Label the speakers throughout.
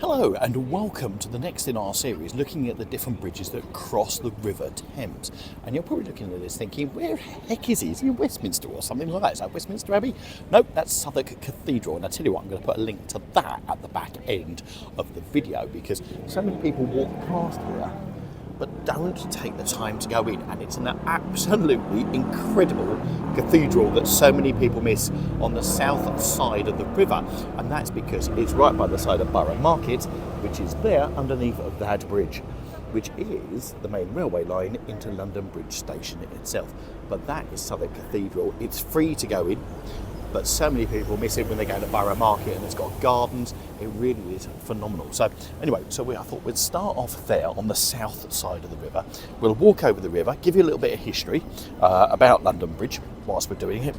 Speaker 1: Hello and welcome to the next in our series looking at the different bridges that cross the River Thames. And you're probably looking at this thinking, where the heck is he? Is he in Westminster or something like that? Is that Westminster Abbey? Nope, that's Southwark Cathedral. And I tell you what, I'm going to put a link to that at the back end of the video because so many people walk past here but don't take the time to go in, and it's an absolutely incredible cathedral that so many people miss on the south side of the river, and that's because it's right by the side of Borough Market, which is there underneath of that bridge, which is the main railway line into London Bridge Station itself. But that is Southwark Cathedral. It's free to go in, but so many people miss it when they go to Borough Market, and it's got gardens. It really is phenomenal. So anyway, I thought we'd start off there on the south side of the river. We'll walk over the river, give you a little bit of history about London Bridge whilst we're doing it,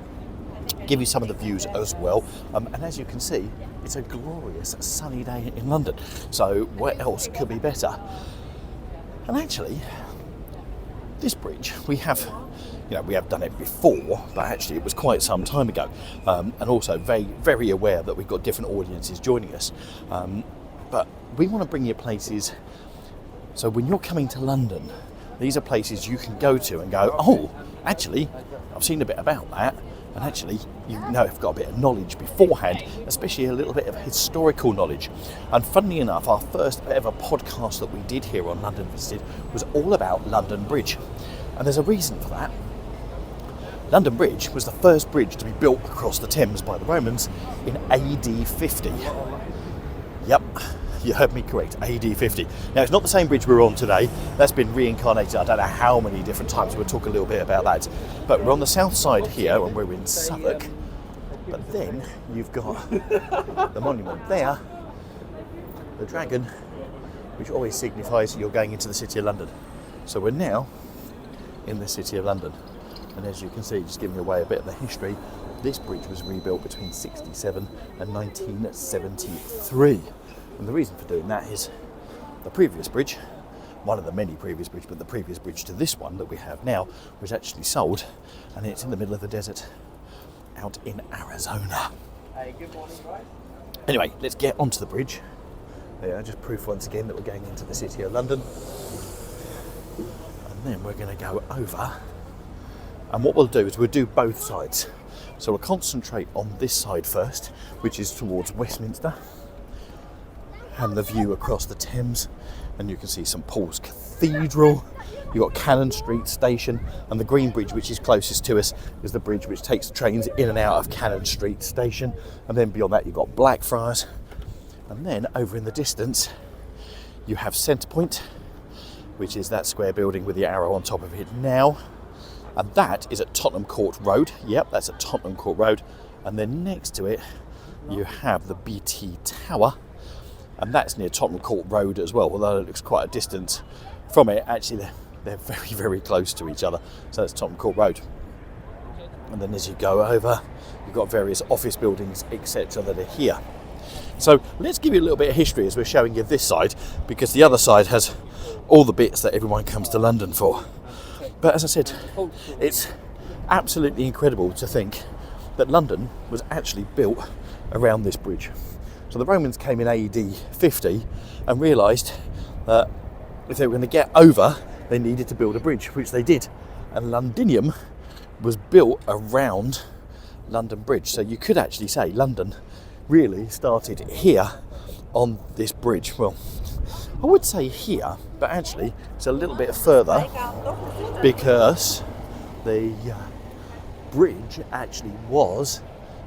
Speaker 1: give you some of the views as well. And as you can see, it's a glorious sunny day in London. So where else could be better? And actually, this bridge, we have done it before, but actually it was quite some time ago, and also very, very aware that we've got different audiences joining us. But we want to bring you places, so when you're coming to London, these are places you can go to and go, oh, actually, I've seen a bit about that, and actually, I've got a bit of knowledge beforehand, especially a little bit of historical knowledge. And funnily enough, our first ever podcast that we did here on London Visited was all about London Bridge. And there's a reason for that. London Bridge was the first bridge to be built across the Thames by the Romans in AD 50. Yep, you heard me correct, AD 50. Now, it's not the same bridge we're on today. That's been reincarnated I don't know how many different times. We'll talk a little bit about that. But we're on the south side here, and we're in Southwark. But then you've got the monument there, the dragon, which always signifies you're going into the City of London. So we're now in the City of London. And as you can see, just giving away a bit of the history, this bridge was rebuilt between 67 and 1973. And the reason for doing that is the previous bridge, one of the many previous bridges, but the previous bridge to this one that we have now was actually sold, and it's in the middle of the desert out in Arizona.
Speaker 2: Hey, good morning, guys.
Speaker 1: Anyway, let's get onto the bridge. There, just proof once again that we're going into the City of London. And then we're going to go over. And what we'll do is we'll do both sides. So we'll concentrate on this side first, which is towards Westminster, and the view across the Thames. And you can see St Paul's Cathedral. You've got Cannon Street Station, and the green bridge, which is closest to us, is the bridge which takes the trains in and out of Cannon Street Station. And then beyond that, you've got Blackfriars. And then over in the distance, you have Centrepoint, which is that square building with the arrow on top of it now. And that is at Tottenham Court Road. Yep, that's at Tottenham Court Road. And then next to it, you have the BT Tower. And that's near Tottenham Court Road as well, although it looks quite a distance from it. Actually, they're very, very close to each other. So that's Tottenham Court Road. And then as you go over, you've got various office buildings, etc. that are here. So let's give you a little bit of history as we're showing you this side, because the other side has all the bits that everyone comes to London for. But as I said, it's absolutely incredible to think that London was actually built around this bridge. So the Romans came in AD 50 and realised that if they were going to get over, they needed to build a bridge, which they did. And Londinium was built around London Bridge. So you could actually say London really started here on this bridge. Well, I would say here, but actually it's a little bit further because the bridge actually was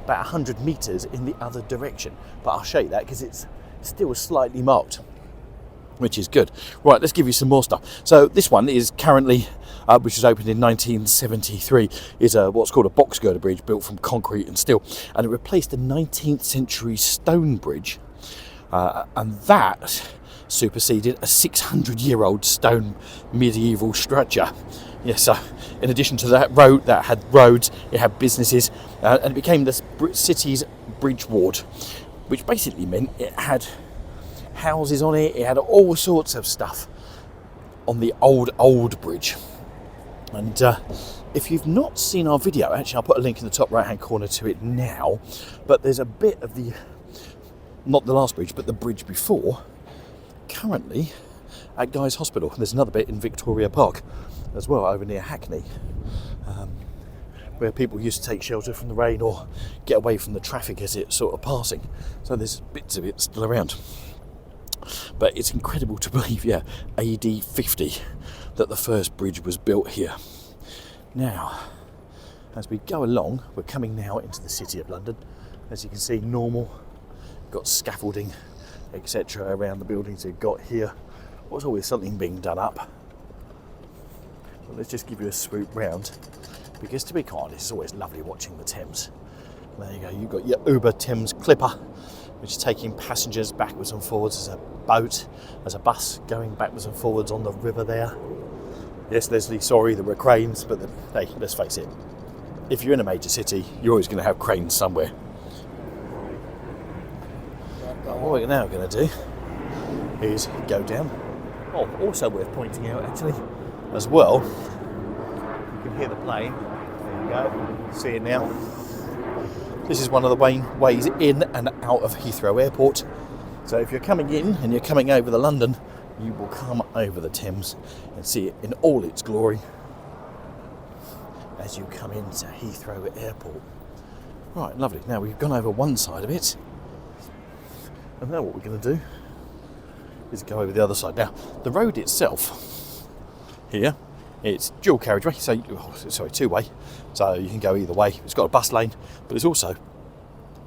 Speaker 1: about 100 metres in the other direction. But I'll show you that because it's still slightly marked, which is good. Right, let's give you some more stuff. So this one is currently, which was opened in 1973, is what's called a box girder bridge built from concrete and steel. And it replaced a 19th century stone bridge. And that superseded a 600-year-old stone medieval structure. Yeah, so in addition to that road, that had roads, it had businesses, and it became the city's bridge ward, which basically meant it had houses on it, it had all sorts of stuff on the old bridge. And if you've not seen our video, actually I'll put a link in the top right hand corner to it now, but there's a bit of the not the last bridge, but the bridge before, currently at Guy's Hospital. There's another bit in Victoria Park as well, over near Hackney, where people used to take shelter from the rain or get away from the traffic as it's sort of passing. So there's bits of it still around. But it's incredible to believe, yeah, AD50, that the first bridge was built here. Now, as we go along, we're coming now into the City of London. As you can see, normal, got scaffolding, etc. around the buildings you've got here. There's always something being done up. But let's just give you a swoop round, because to be quite honest, it's always lovely watching the Thames. There you go, you've got your Uber Thames Clipper, which is taking passengers backwards and forwards as a boat, as a bus going backwards and forwards on the river there. Yes, Leslie, sorry, there were cranes, but hey, let's face it, if you're in a major city, you're always going to have cranes somewhere. But what we're now going to do is go down. Oh, also worth pointing out, actually, as well, you can hear the plane. There you go, see it now. This is one of the ways in and out of Heathrow Airport. So if you're coming in and you're coming over the London, you will come over the Thames and see it in all its glory as you come into Heathrow Airport. Right, lovely. Now we've gone over one side of it, and now what we're going to do is go over the other side. Now, the road itself here, it's dual carriageway, two-way, so you can go either way. It's got a bus lane, but it's also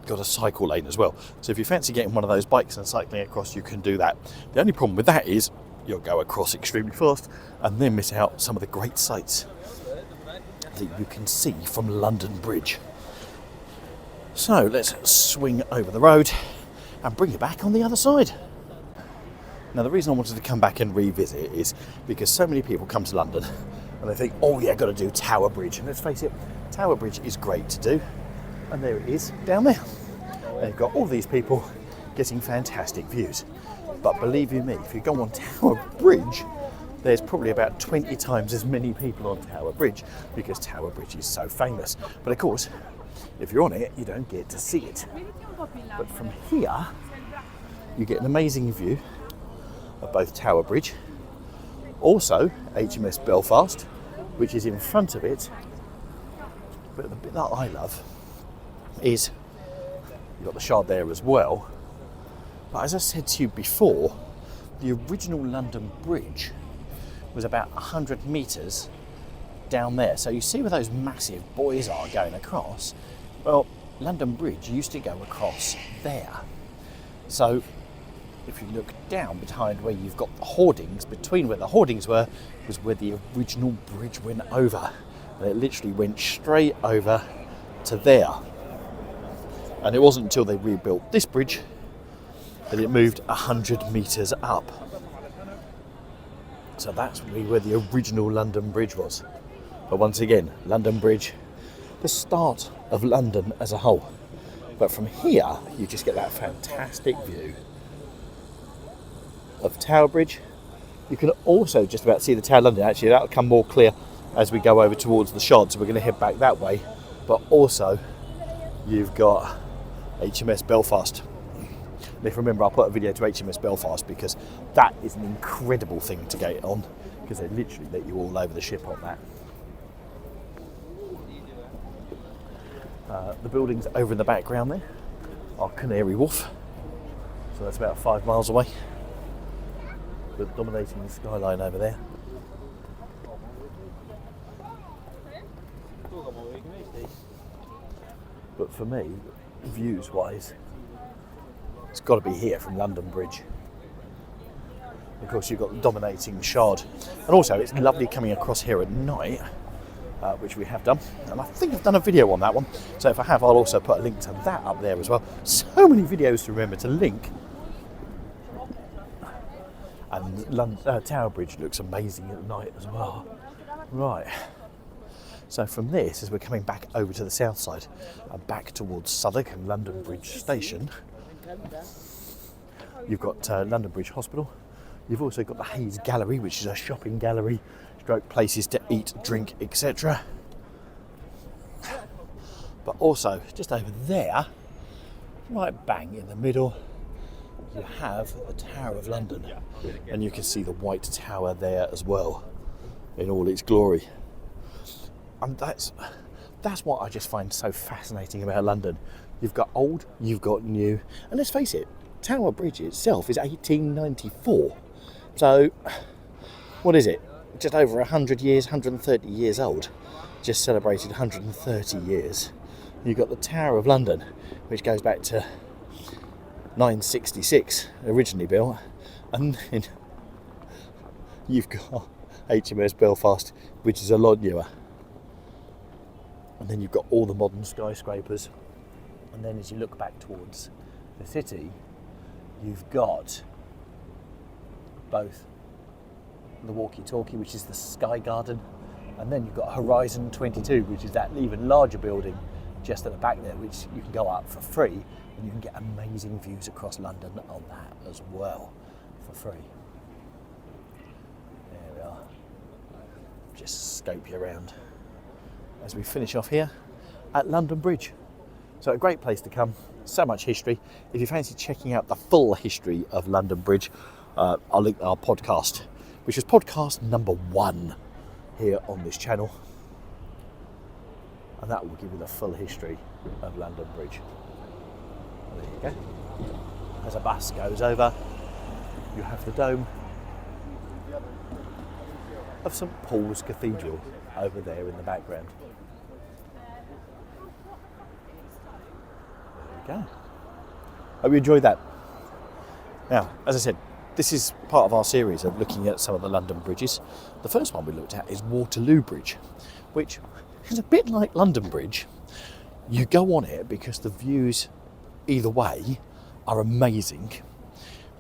Speaker 1: got a cycle lane as well. So if you fancy getting one of those bikes and cycling across, you can do that. The only problem with that is you'll go across extremely fast and then miss out some of the great sights that you can see from London Bridge. So let's swing over the road and bring you back on the other side. Now, the reason I wanted to come back and revisit is because so many people come to London and they think, oh yeah, got to do Tower Bridge. And let's face it, Tower Bridge is great to do. And there it is down there. They've got all these people getting fantastic views. But believe you me, if you go on Tower Bridge, there's probably about 20 times as many people on Tower Bridge, because Tower Bridge is so famous. But of course, if you're on it, you don't get to see it. But from here, you get an amazing view of both Tower Bridge, also HMS Belfast, which is in front of it. But the bit that I love is you've got the Shard there as well. But as I said to you before, the original London Bridge was about 100 metres down there. So you see where those massive buoys are going across? Well, London Bridge used to go across there. So if you look down behind where you've got the hoardings, between where the hoardings were, was where the original bridge went over. And it literally went straight over to there. And it wasn't until they rebuilt this bridge that it moved 100 metres up. So that's really where the original London Bridge was. But once again, London Bridge, the start of London as a whole. But from here, you just get that fantastic view of Tower Bridge. You can also just about see the Tower of London. Actually, that'll come more clear as we go over towards the Shard, so we're going to head back that way. But also, you've got HMS Belfast. And if you remember, I'll put a video to HMS Belfast because that is an incredible thing to get on, because they literally let you all over the ship on that. The buildings over in the background there are Canary Wharf, so that's about 5 miles away, but dominating the skyline over there. But for me, views wise, it's got to be here from London Bridge. Of course, you've got the dominating Shard, and also it's lovely coming across here at night, which we have done, and I think I've done a video on that one, so if I have, I'll also put a link to that up there as well. So many videos to remember to link. And Tower Bridge looks amazing at night as well. Right, so from this, as we're coming back over to the south side and back towards Southwark and London Bridge Station, you've got London Bridge Hospital. You've also got the Hayes Gallery, which is a shopping gallery, stroke places to eat, drink, etc. But also, just over there, right bang in the middle, you have the Tower of London, and you can see the White Tower there as well in all its glory. And that's what I just find so fascinating about London. You've got old, you've got new, and let's face it, Tower Bridge itself is 1894. So, what is it? Just over 100 years, 130 years old. Just celebrated 130 years. You've got the Tower of London, which goes back to 966, originally built, and then you've got HMS Belfast, which is a lot newer. And then you've got all the modern skyscrapers. And then as you look back towards the city, you've got both the walkie-talkie, which is the Sky Garden, and then you've got Horizon 22, which is that even larger building just at the back there, which you can go up for free, and you can get amazing views across London on that as well for free. There we are. Just scope you around as we finish off here at London Bridge. So a great place to come, so much history. If you fancy checking out the full history of London Bridge, I'll link our podcast, which is podcast number 1 here on this channel. And that will give you the full history of London Bridge. There you go. As a bus goes over, you have the dome of St Paul's Cathedral over there in the background. There you go. Hope you enjoyed that. Now, as I said, this is part of our series of looking at some of the London bridges. The first one we looked at is Waterloo Bridge, which is a bit like London Bridge. You go on it because the views either way are amazing,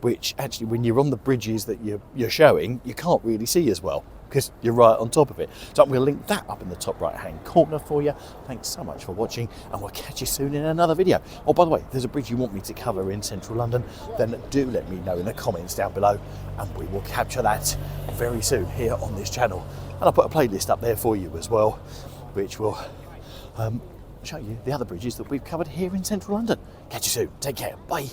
Speaker 1: which actually when you're on the bridges that you're showing, you can't really see as well because you're right on top of it. So I'm going to link that up in the top right hand corner for you. Thanks so much for watching, and we'll catch you soon in another video. Oh, by the way, if there's a bridge you want me to cover in central London, then do let me know in the comments down below, and we will capture that very soon here on this channel. And I'll put a playlist up there for you as well, which will show you the other bridges that we've covered here in central London. Catch you soon. Take care. Bye.